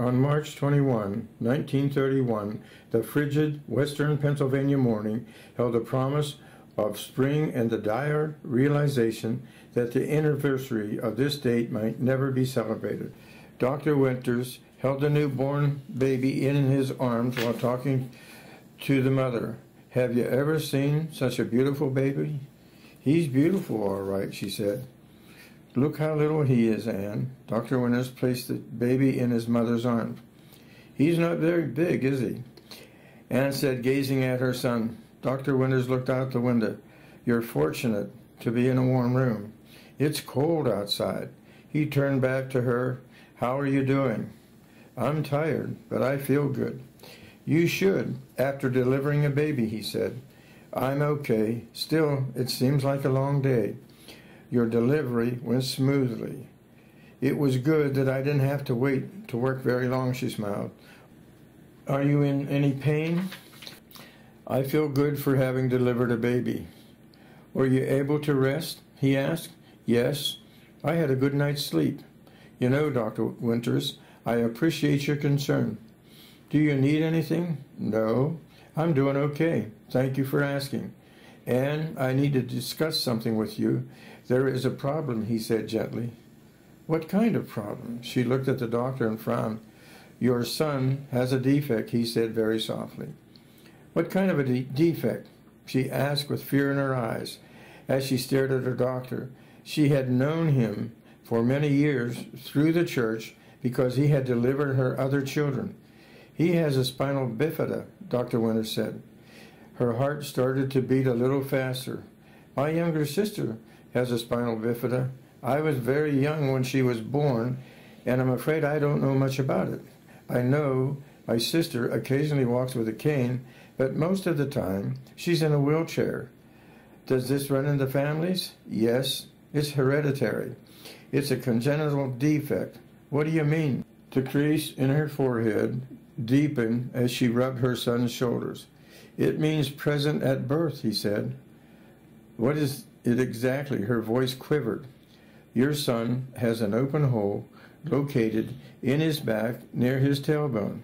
On March 21, 1931, the frigid western Pennsylvania morning held a promise of spring and the dire realization that the anniversary of this date might never be celebrated. Dr. Winters held the newborn baby in his arms while talking to the mother. "Have you ever seen such a beautiful baby?" "He's beautiful, all right," she said. "Look how little he is, Anne." Dr. Winters placed the baby in his mother's arms. "He's not very big, is he?" Anne said, gazing at her son. Dr. Winters looked out the window. "You're fortunate to be in a warm room. It's cold outside." He turned back to her. "How are you doing?" "I'm tired, but I feel good." "You should, after delivering a baby," he said. "I'm okay. Still, it seems like a long day." "Your delivery went smoothly." "It was good that I didn't have to wait to work very long," she smiled. "Are you in any pain?" "I feel good for having delivered a baby." "Were you able to rest?" he asked. "Yes, I had a good night's sleep." "You know, Dr. Winters, I appreciate your concern." "Do you need anything?" "No, I'm doing okay. Thank you for asking." "Anne, I need to discuss something with you. There is a problem," he said gently. "What kind of problem?" She looked at the doctor and frowned. "Your son has a defect," he said very softly. "What kind of a defect?" she asked with fear in her eyes as she stared at her doctor. She had known him for many years through the church because he had delivered her other children. "He has a spinal bifida," Dr. Winters said. Her heart started to beat a little faster. "My younger sister has a spinal bifida. I was very young when she was born, and I'm afraid I don't know much about it. I know my sister occasionally walks with a cane, but most of the time she's in a wheelchair." "Does this run in the families?" "Yes, it's hereditary. It's a congenital defect." "What do you mean?" The crease in her forehead deepened as she rubbed her son's shoulders. "It means present at birth," he said. "What is it exactly?" Her voice quivered. "Your son has an open hole located in his back near his tailbone."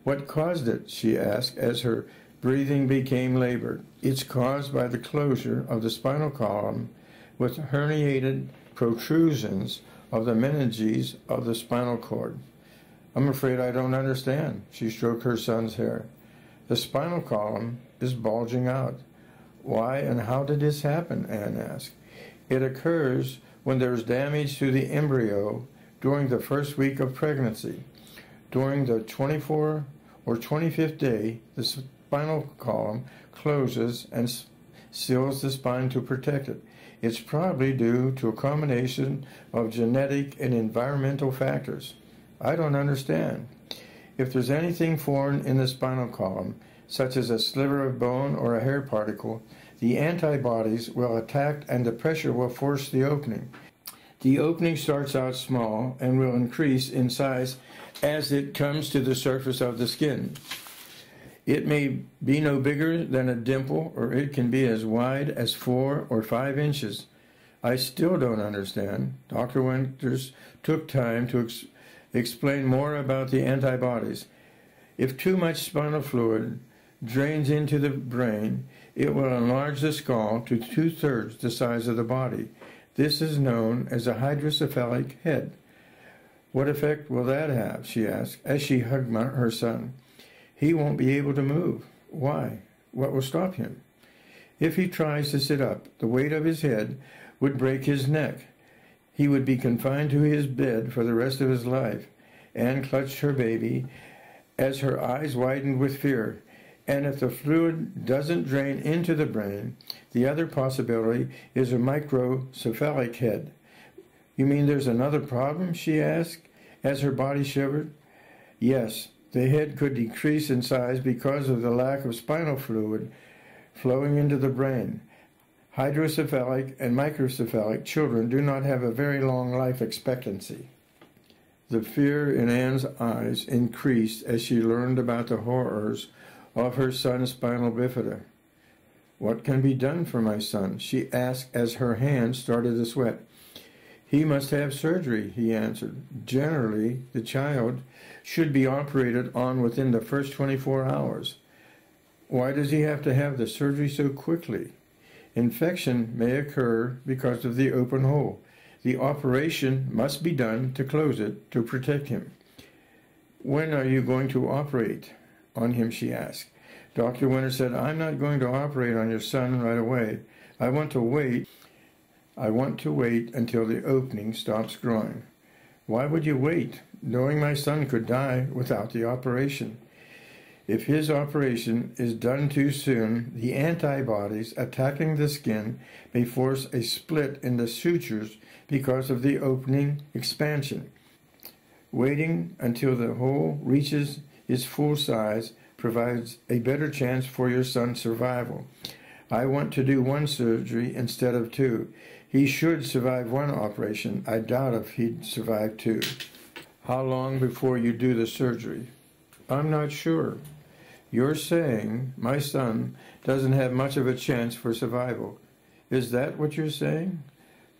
"What caused it?" she asked as her breathing became labored. "It's caused by the closure of the spinal column with herniated protrusions of the meninges of the spinal cord." "I'm afraid I don't understand." She stroked her son's hair. "The spinal column is bulging out." "Why and how did this happen?" Anne asked. "It occurs when there is damage to the embryo during the first week of pregnancy. During the 24th or 25th day, the spinal column closes and seals the spine to protect it. It's probably due to a combination of genetic and environmental factors." "I don't understand." "If there's anything foreign in the spinal column, such as a sliver of bone or a hair particle, the antibodies will attack and the pressure will force the opening. The opening starts out small and will increase in size as it comes to the surface of the skin. It may be no bigger than a dimple, or it can be as wide as 4 or 5 inches. I still don't understand." Dr. Winters took time to explain more about the antibodies. "If too much spinal fluid drains into the brain, it will enlarge the skull to 2/3 the size of the body. This is known as a hydrocephalic head." "What effect will that have?" she asked as she hugged her son. "He won't be able to move." "Why? What will stop him?" "If he tries to sit up, the weight of his head would break his neck. He would be confined to his bed for the rest of his life." Anne clutched her baby as her eyes widened with fear. "And if the fluid doesn't drain into the brain, the other possibility is a microcephalic head." "You mean there's another problem?" she asked as her body shivered. "Yes, the head could decrease in size because of the lack of spinal fluid flowing into the brain. Hydrocephalic and microcephalic children do not have a very long life expectancy." The fear in Anne's eyes increased as she learned about the horrors of her son's spinal bifida. "What can be done for my son?" she asked as her hands started to sweat. He must have surgery, he answered. Generally, the child should be operated on within the first 24 hours. Why does he have to have the surgery so quickly? Infection may occur because of the open hole. The operation must be done to close it to protect him. When are you going to operate on him, she asked. Dr. Winter said, I'm not going to operate on your son right away. I want to wait until the opening stops growing. Why would you wait, knowing my son could die without the operation? If his operation is done too soon, the antibodies attacking the skin may force a split in the sutures because of the opening expansion. Waiting until the hole reaches its full size provides a better chance for your son's survival. I want to do one surgery instead of two. He should survive one operation. I doubt if he'd survive two. How long before you do the surgery? I'm not sure. You're saying my son doesn't have much of a chance for survival. Is that what you're saying?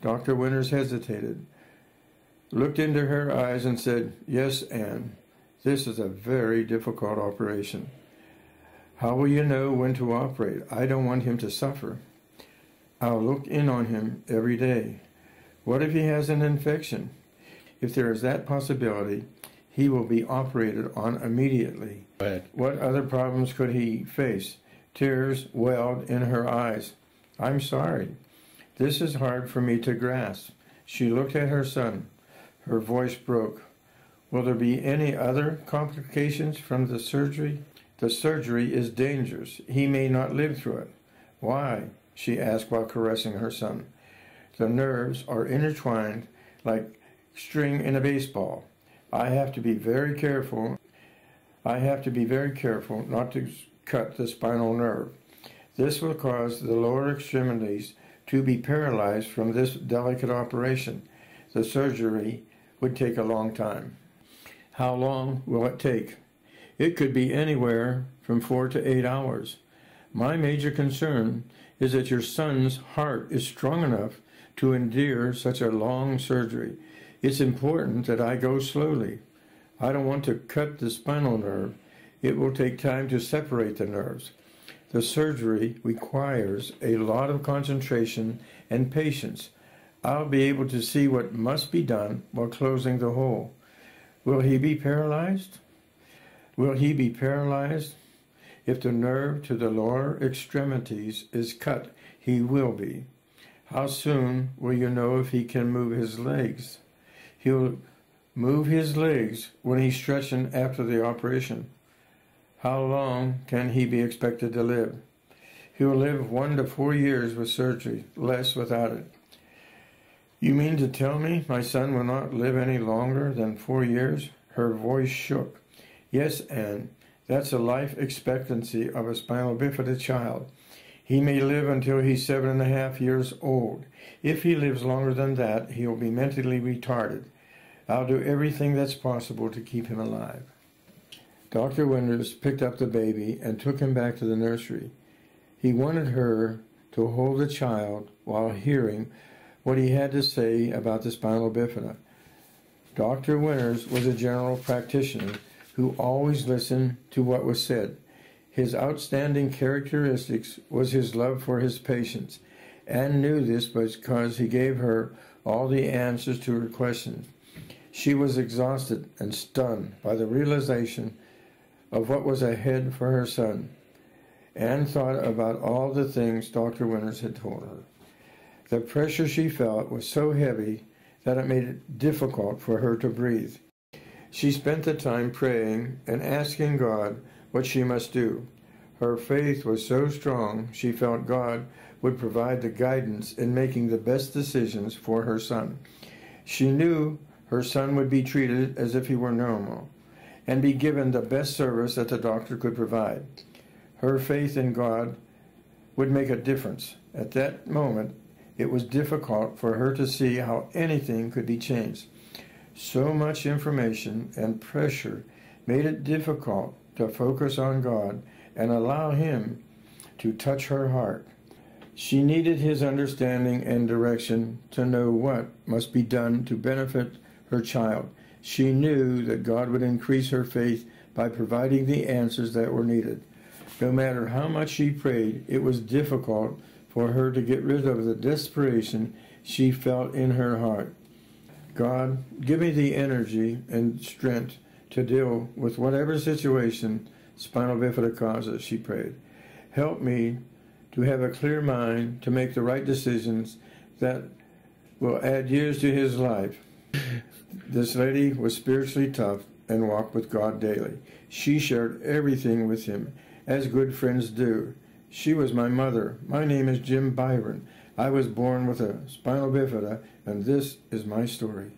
Dr. Winters hesitated, looked into her eyes and said, Yes, Anne, this is a very difficult operation. How will you know when to operate? I don't want him to suffer. I'll look in on him every day. What if he has an infection? If there is that possibility, he will be operated on immediately. What other problems could he face? Tears welled in her eyes. I'm sorry. This is hard for me to grasp. She looked at her son. Her voice broke. Will there be any other complications from the surgery? The surgery is dangerous. He may not live through it. Why? She asked while caressing her son. The nerves are intertwined like string in a baseball. I have to be very careful not to cut the spinal nerve. This will cause the lower extremities to be paralyzed from this delicate operation. The surgery would take a long time. How long will it take? It could be anywhere from 4 to 8 hours. My major concern is that your son's heart is strong enough to endure such a long surgery. It's important that I go slowly. I don't want to cut the spinal nerve. It will take time to separate the nerves. The surgery requires a lot of concentration and patience. I'll be able to see what must be done while closing the hole. Will he be paralyzed? If the nerve to the lower extremities is cut, he will be. How soon will you know if he can move his legs? He'll move his legs when he's stretching after the operation. How long can he be expected to live? He'll live 1 to 4 years with surgery, less without it. You mean to tell me my son will not live any longer than 4 years? Her voice shook. Yes, Anne, that's the life expectancy of a spinal bifida child. He may live until he's 7.5 years old. If he lives longer than that, he'll be mentally retarded. I'll do everything that's possible to keep him alive. Dr. Winters picked up the baby and took him back to the nursery. He wanted her to hold the child while hearing what he had to say about the spinal bifida. Dr. Winters was a general practitioner who always listened to what was said. His outstanding characteristics was his love for his patients. Anne knew this because he gave her all the answers to her questions. She was exhausted and stunned by the realization of what was ahead for her son. Anne thought about all the things Dr. Winters had told her. The pressure she felt was so heavy that it made it difficult for her to breathe. She spent the time praying and asking God what she must do. Her faith was so strong she felt God would provide the guidance in making the best decisions for her son. She knew her son would be treated as if he were normal and be given the best service that the doctor could provide. Her faith in God would make a difference. At that moment, it was difficult for her to see how anything could be changed. So much information and pressure made it difficult to focus on God and allow Him to touch her heart. She needed his understanding and direction to know what must be done to benefit her child. She knew that God would increase her faith by providing the answers that were needed. No matter how much she prayed, it was difficult for her to get rid of the desperation she felt in her heart. God, give me the energy and strength to deal with whatever situation spinal bifida causes, she prayed. Help me to have a clear mind to make the right decisions that will add years to his life. This lady was spiritually tough and walked with God daily. She shared everything with him, as good friends do. She was my mother. My name is Byron. I was born with a spinal bifida, and this is my story.